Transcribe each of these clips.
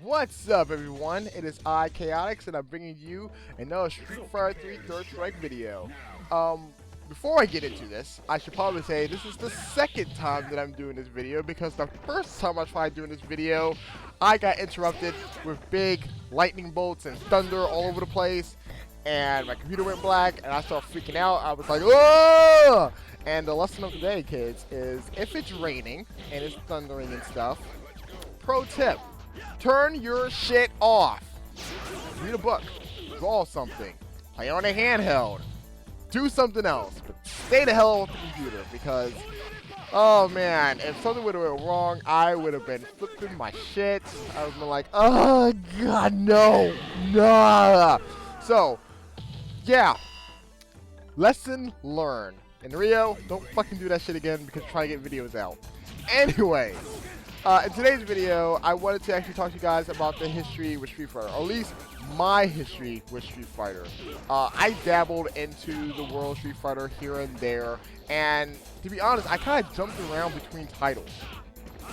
What's up, everyone? It is I, Chaotix, and I'm bringing you another Street Fighter 3 Third Strike video. Before I get into this, I should probably say this is the second time that I'm doing this video because the first time I tried doing this video, I got interrupted with big lightning bolts and thunder all over the place, and my computer went black, and I started freaking out. I was like, "Oh!" And the lesson of the day, kids, is if it's raining and it's thundering and stuff, pro tip. Turn your shit off. Read a book. Draw something. Play on a handheld. Do something else. But stay the hell off the computer because, oh man, if something would have went wrong, I would have been flipping my shit. I would have been like, oh god, no. No. So, yeah. Lesson learned. In Rio, don't fucking do that shit again because try to get videos out. Anyways. In today's video, I wanted to actually talk to you guys about the history with Street Fighter, or at least my history with Street Fighter. I dabbled into the world of Street Fighter here and there, and to be honest, I kind of jumped around between titles.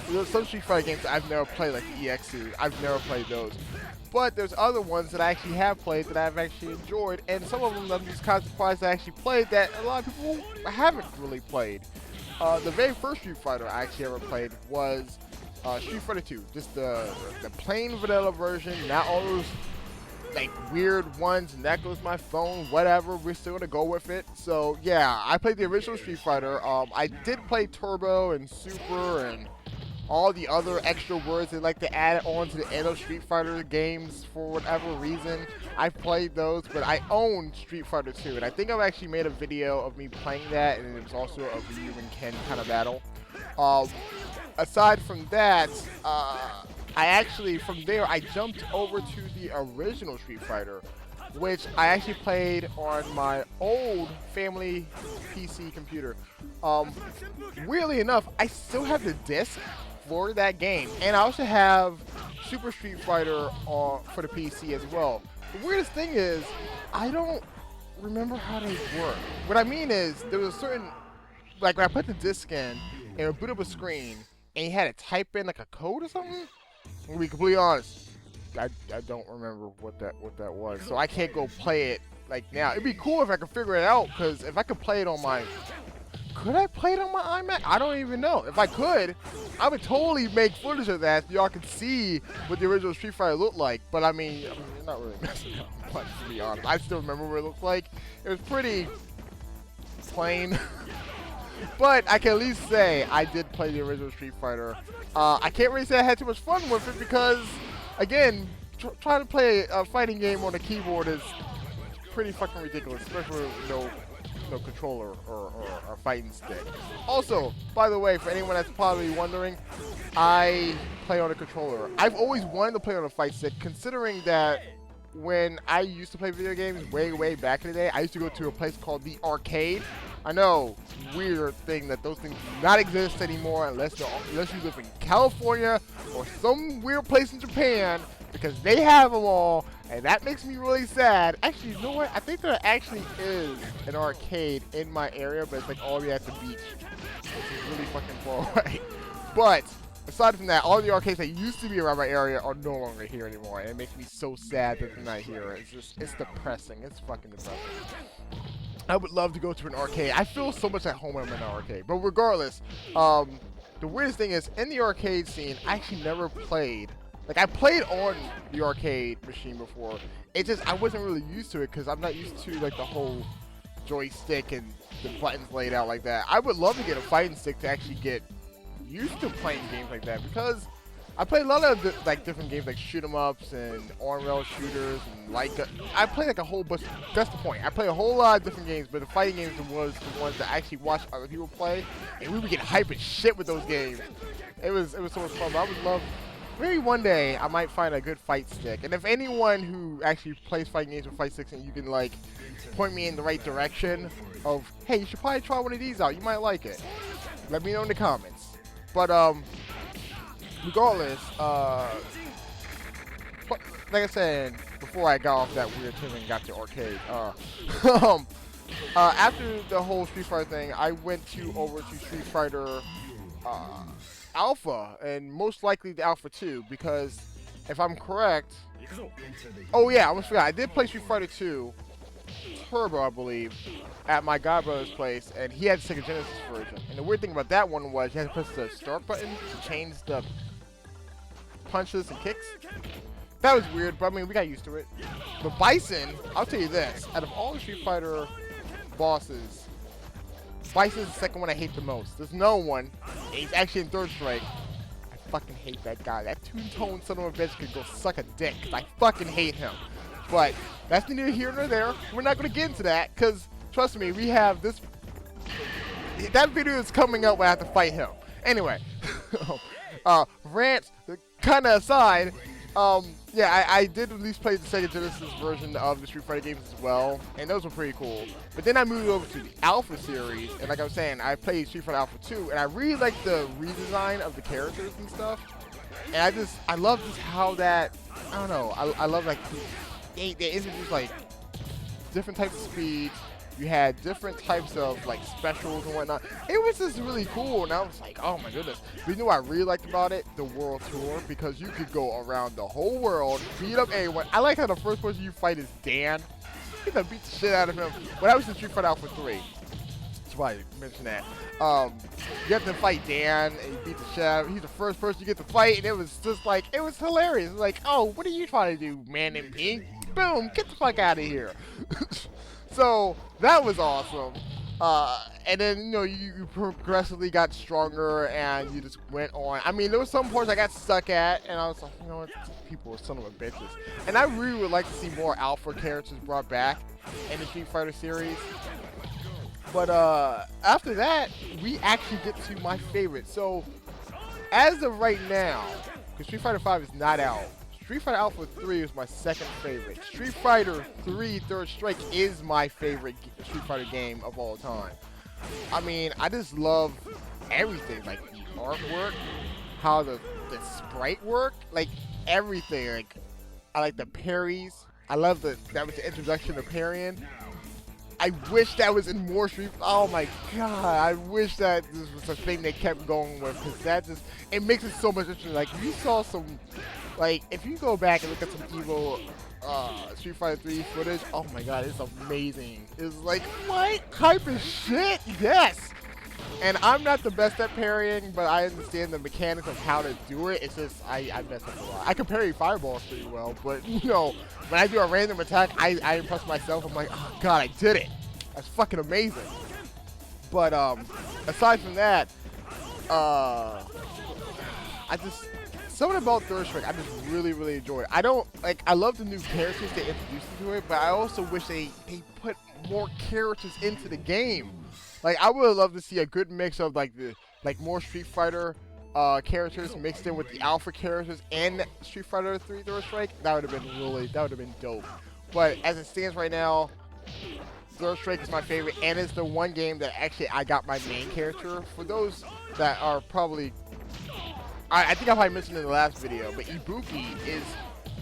There's some Street Fighter games that I've never played, like the EX series. I've never played those. But there's other ones that I actually have played that I've actually enjoyed, and some of them I'm just kind of surprised I actually played that a lot of people haven't really played. The very first Street Fighter I actually ever played was Street Fighter 2, just the plain vanilla version, not all those like weird ones, and that goes my phone, whatever, we're still gonna go with it. So yeah, I played the original Street Fighter. I did play Turbo and Super and all the other extra words they like to add on to the end of Street Fighter games for whatever reason. I played those, but I own Street Fighter 2, and I think I've actually made a video of me playing that, and it was also a Ryu and Ken kind of battle. Aside from that, from there, I jumped over to the original Street Fighter, which I actually played on my old family PC computer. Weirdly enough, I still have the disc for that game, and I also have Super Street Fighter for the PC as well. The weirdest thing is, I don't remember how they work. What I mean is, there was a certain, like when I put the disc in, it would boot up a screen, and you had to type in like a code or something. To be completely honest, I don't remember what that was, so I can't go play it like now. It'd be cool if I could figure it out, because if I could play it on my, could I play it on my iMac? I don't even know. If I could, I would totally make footage of that so y'all could see what the original Street Fighter looked like. But I mean, you're not really messing up much, to be honest. I still remember what it looked like. It was pretty plain. But I can at least say I did play the original Street Fighter. I can't really say I had too much fun with it because, again, trying to play a fighting game on a keyboard is pretty fucking ridiculous, especially with no controller or a fighting stick. Also, by the way, for anyone that's probably wondering, I play on a controller. I've always wanted to play on a fight stick, considering that when I used to play video games way back in the day, I used to go to a place called the Arcade. I know, weird thing that those things do not exist anymore unless you live in California or some weird place in Japan, because they have them all, and that makes me really sad. Actually, you know what? I think there actually is an arcade in my area, but it's like all the way at the beach, which is really fucking far away. But aside from that, all the arcades that used to be around my area are no longer here anymore, and it makes me so sad that they're not here. It's depressing. It's fucking depressing. I would love to go to an arcade. I feel so much at home when I'm in an arcade. But regardless, the weirdest thing is, in the arcade scene, I actually never played. Like, I played on the arcade machine before. It's just, I wasn't really used to it because I'm not used to, like, the whole joystick and the buttons laid out like that. I would love to get a fighting stick to actually get used to playing games like that, because I play a lot of different games like shoot 'em ups and on rail shooters, and I play like a whole bunch. That's the point. I play a whole lot of different games, but the fighting games was the ones that I actually watched other people play, and we would get hype as shit with those games. It was so much fun. But I would love, maybe one day I might find a good fight stick. And if anyone who actually plays fighting games with fight sticks, and you can like point me in the right direction of, hey, you should probably try one of these out. You might like it. Let me know in the comments. But regardless, like I said before, I got off that weird thing and got to arcade. After the whole Street Fighter thing, I went over to Street Fighter Alpha, and most likely the Alpha 2, because if I'm correct. Oh yeah, I almost forgot. I did play Street Fighter 2 Turbo, I believe, at my godbrother's place, and he had the Sega Genesis version. And the weird thing about that one was you had to press the start button to change the punches and kicks. That was weird, but I mean, we got used to it. But Bison, I'll tell you this, out of all the Street Fighter bosses, Bison's the second one I hate the most. There's no one. He's actually in Third Strike. I fucking hate that guy. That two-tone son of a bitch could go suck a dick, 'cause I fucking hate him. But that's neither here nor there. We're not going to get into that, because, trust me, we have this... That video is coming up when I have to fight him. Anyway, rant kind of aside, yeah, I did at least play the Sega Genesis version of the Street Fighter games as well, and those were pretty cool. But then I moved over to the Alpha series, and like I was saying, I played Street Fighter Alpha 2, and I really liked the redesign of the characters and stuff. And I love just how that, I don't know, I love like, they introduced like different types of speeds. You had different types of like specials and whatnot. It was just really cool, and I was like, oh my goodness. But you know what I really liked about it? The world tour, because you could go around the whole world, beat up anyone. I like how the first person you fight is Dan. You can beat the shit out of him. When I was in Street Fighter Alpha 3, that's why I mentioned that. You have to fight Dan, and you beat the shit out of him. He's the first person you get to fight, and it was just like, it was hilarious. It was like, oh, what are you trying to do, man in pink? Boom, get the fuck out of here. So that was awesome. And then, you know, you progressively got stronger, and you just went on. I mean, there were some parts I got stuck at, and I was like, you know what, people are son of a bitches. And I really would like to see more Alpha characters brought back in the Street Fighter series. But after that, we actually get to my favorite. So as of right now, because Street Fighter 5 is not out, Street Fighter Alpha 3 is my second favorite. Street Fighter 3 Third Strike is my favorite Street Fighter game of all time. I mean, I just love everything, like the artwork, how the sprite work, like everything. Like, I like the parries. I love that was the introduction of parrying. I wish that was in more Street. Oh my god! I wish that this was a thing they kept going with, because that just, it makes it so much interesting. Like, you saw some, like, if you go back and look at some evil Street Fighter 3 footage, oh my god, it's amazing. It's like, what type of shit? Yes. And I'm not the best at parrying, but I understand the mechanics of how to do it. It's just, I mess up a lot. I can parry fireballs pretty well, but, you know, when I do a random attack, I impress myself. I'm like, oh god, I did it. That's fucking amazing. But aside from that, something about Third Strike I just really enjoy. I love the new characters they introduced into it, but I also wish they put more characters into the game. Like, I would love to see a good mix of like more Street Fighter characters mixed in with the Alpha characters and Street Fighter 3 Third Strike. That would have been dope. But as it stands right now, Third Strike is my favorite, and it's the one game that actually I got my main character. For those that are probably, I think I probably mentioned in the last video, but Ibuki is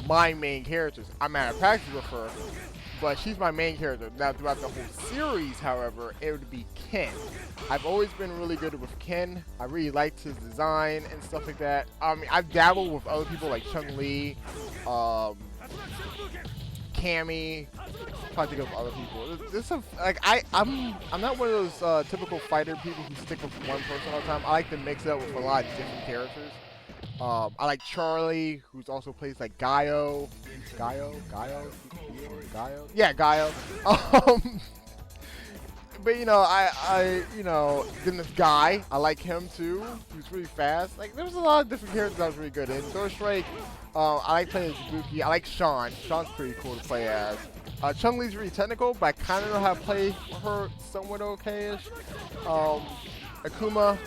my main character. I'm at a practice with her, but she's my main character. Now, throughout the whole series, however, it would be Ken. I've always been really good with Ken. I really liked his design and stuff like that. I mean, I've dabbled with other people like Chun-Li, Cammy. I'm trying to think of other people. I'm not one of those typical fighter people who stick with one person all the time. I like to mix it up with a lot of different characters. I like Charlie, who's also plays like Gaio. Gaio? Yeah, Gaio. But you know, then this guy, I like him too. He's really fast. Like, there was a lot of different characters I was really good in. Third Strike, I like playing as Ibuki. I like Sean. Sean's pretty cool to play as. Chun-Li's really technical, but I kind of know how to play her somewhat okay-ish. Akuma,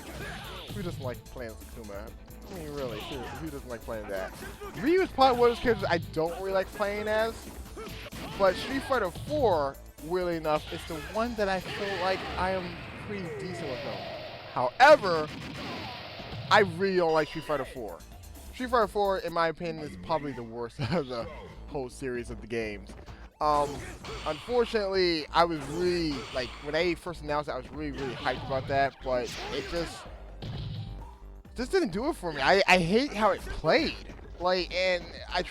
who doesn't like playing as Akuma? I mean, really, seriously, who doesn't like playing that? Ryu is probably one of those characters I don't really like playing as, but Street Fighter 4, weirdly enough, is the one that I feel like I am pretty decent with him. However, I really don't like Street Fighter 4. Street Fighter 4, in my opinion, is probably the worst of the whole series of the games. Unfortunately, I was really, like, when they first announced it, I was really hyped about that, but it just didn't do it for me. I hate how it played. Like, and I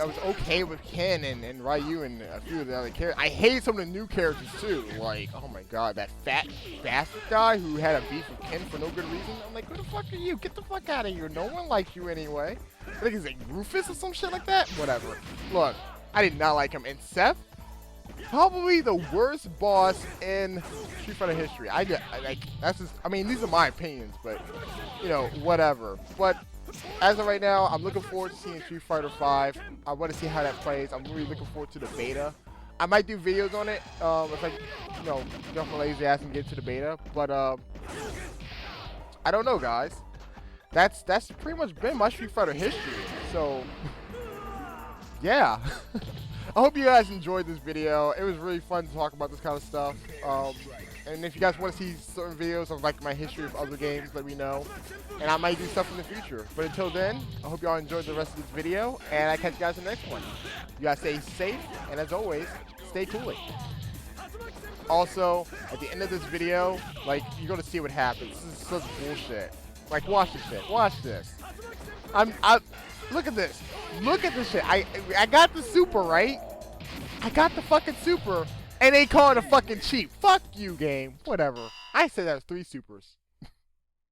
was okay with Ken and Ryu and a few of the other characters. I hate some of the new characters too. Like, oh my god, that fat bastard guy who had a beef with Ken for no good reason. I'm like, who the fuck are you? Get the fuck out of here. No one likes you anyway. I think he's like Rufus or some shit like that. Whatever. Look, I did not like him. And Seth, probably the worst boss in Street Fighter history. Like, that's just, I mean, these are my opinions, but, you know, whatever. But as of right now, I'm looking forward to seeing Street Fighter 5. I want to see how that plays. I'm really looking forward to the beta. I might do videos on it if I, you know, get off my lazy ass and get to the beta. But I don't know, guys. That's pretty much been my Street Fighter history. So yeah. I hope you guys enjoyed this video. It was really fun to talk about this kind of stuff. And if you guys want to see certain videos of like my history of other games, let me know. And I might do stuff in the future. But until then, I hope y'all enjoyed the rest of this video. And I catch you guys in the next one. You guys stay safe. And as always, stay cool. Also, at the end of this video, like, you're going to see what happens. This is such bullshit. Like, watch this shit. Watch this. Look at this. Look at this shit. I got the super, right? I got the fucking super. And they call it a fucking cheat. Fuck you, game. Whatever. I said that was 3 supers.